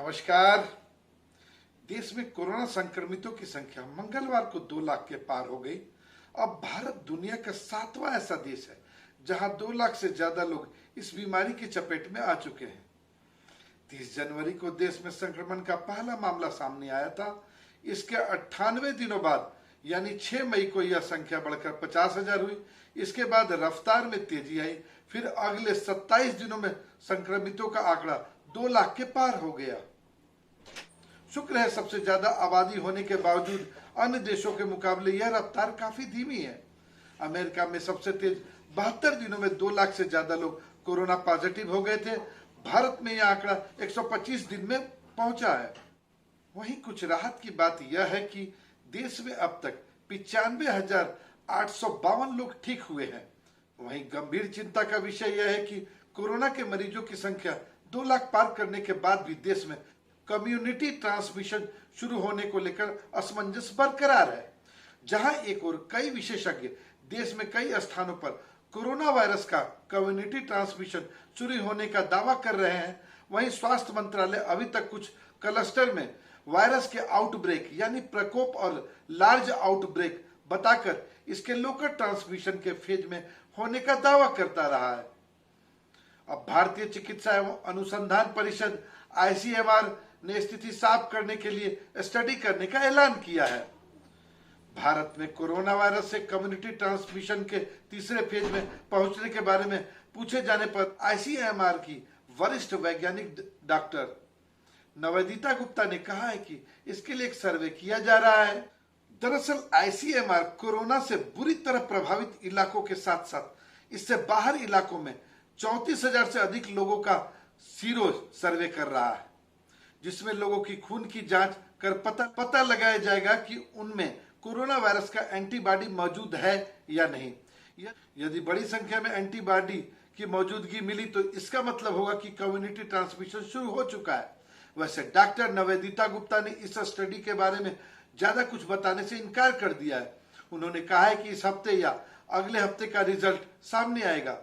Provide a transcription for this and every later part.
नमस्कार। देश में कोरोना संक्रमितों की संख्या मंगलवार को 2 लाख के पार हो गई। अब भारत दुनिया का 7वां ऐसा देश है जहां 2 लाख से ज्यादा लोग इस बीमारी की चपेट में आ चुके हैं। 30 जनवरी को देश में संक्रमण का पहला मामला सामने आया था। इसके 98 दिनों बाद यानी 6 मई को यह संख्या बढ़कर 50,000 हुई। इसके बाद रफ्तार में तेजी आई। फिर अगले 27 दिनों में संक्रमितों का आंकड़ा 2 लाख के पार हो गया। शुक्र है, सबसे ज्यादा आबादी होने के बावजूद अन्य देशों के मुकाबले यह रफ्तार काफी धीमी है। अमेरिका में सबसे तेज 72 दिनों में 2 लाख से ज्यादा लोग कोरोना पॉजिटिव हो गए थे। भारत में यह आंकड़ा 125 दिन में पहुंचा है। वहीं कुछ राहत की बात यह है कि देश में अब तक 95,852 लोग ठीक हुए हैं। वहीं गंभीर चिंता का विषय यह है कि कोरोना के मरीजों की संख्या 2 लाख पार करने के बाद भी देश में कम्युनिटी ट्रांसमिशन शुरू होने को लेकर असमंजस बरकरार है। जहां एक और कई विशेषज्ञ देश में कई स्थानों पर कोरोना वायरस का कम्युनिटी ट्रांसमिशन शुरू होने का दावा कर रहे हैं, वहीं स्वास्थ्य मंत्रालय अभी तक कुछ क्लस्टर में वायरस के आउटब्रेक यानी प्रकोप और लार्ज आउटब्रेक बताकर इसके लोकल ट्रांसमिशन के फेज में होने का दावा करता रहा है। अब भारतीय चिकित्सा एवं अनुसंधान परिषद ICMR ने स्थिति साफ करने के लिए स्टडी करने का ऐलान किया है। भारत में कोरोना वायरस से कम्युनिटी ट्रांसमिशन के तीसरे फेज में पहुंचने के बारे में पूछे जाने पर ICMR की वरिष्ठ वैज्ञानिक डॉक्टर नवेदिता गुप्ता ने कहा है कि इसके लिए एक सर्वे किया जा रहा है। दरअसल ICMR कोरोना से बुरी तरह प्रभावित इलाकों के साथ साथ इससे बाहर इलाकों में 34,000 से अधिक लोगों का सीरो सर्वे कर रहा है, जिसमें लोगों की खून की जांच कर पता लगाया जाएगा कि उनमें कोरोना वायरस का एंटीबॉडी मौजूद है या नहीं। यदि बड़ी संख्या में एंटीबॉडी की मौजूदगी मिली तो इसका मतलब होगा कि कम्युनिटी ट्रांसमिशन शुरू हो चुका है। वैसे डॉक्टर नवेदिता गुप्ता ने इस स्टडी के बारे में ज्यादा कुछ बताने से इनकार कर दिया है। उन्होंने कहा है कि इस हफ्ते या अगले हफ्ते का रिजल्ट सामने आएगा।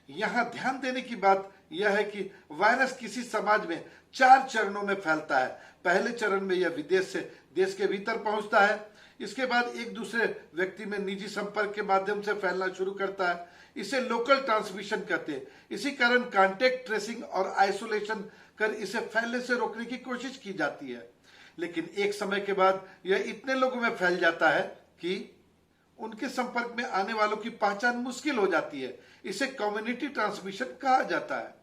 यहाँ ध्यान देने की बात यह है कि वायरस किसी समाज में 4 चरणों में फैलता है। पहले चरण में यह विदेश से देश के भीतर पहुंचता है। इसके बाद एक दूसरे व्यक्ति में निजी संपर्क के माध्यम से फैलना शुरू करता है। इसे लोकल ट्रांसमिशन कहते हैं। इसी कारण कॉन्टेक्ट ट्रेसिंग और आइसोलेशन कर इसे फैलने से रोकने की कोशिश की जाती है। लेकिन एक समय के बाद यह इतने लोगों में फैल जाता है कि उनके संपर्क में आने वालों की पहचान मुश्किल हो जाती है। इसे कम्युनिटी ट्रांसमिशन कहा जाता है।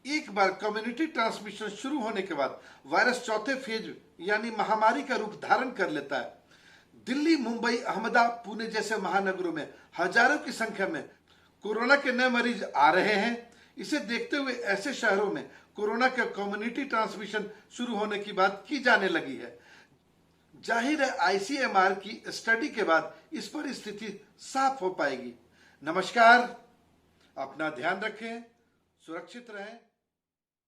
एक बार कम्युनिटी ट्रांसमिशन शुरू होने के बाद वायरस चौथे फेज यानी महामारी का रूप धारण कर लेता है। दिल्ली, मुंबई, अहमदाबाद, पुणे जैसे महानगरों में हजारों की संख्या में कोरोना के नए मरीज आ रहे हैं। इसे देखते हुए ऐसे शहरों में कोरोना का कम्युनिटी ट्रांसमिशन शुरू होने की बात की जाने लगी है। जाहिर है ICMR की स्टडी के बाद इस पर स्थिति साफ हो पाएगी। नमस्कार, अपना ध्यान रखें, सुरक्षित रहें।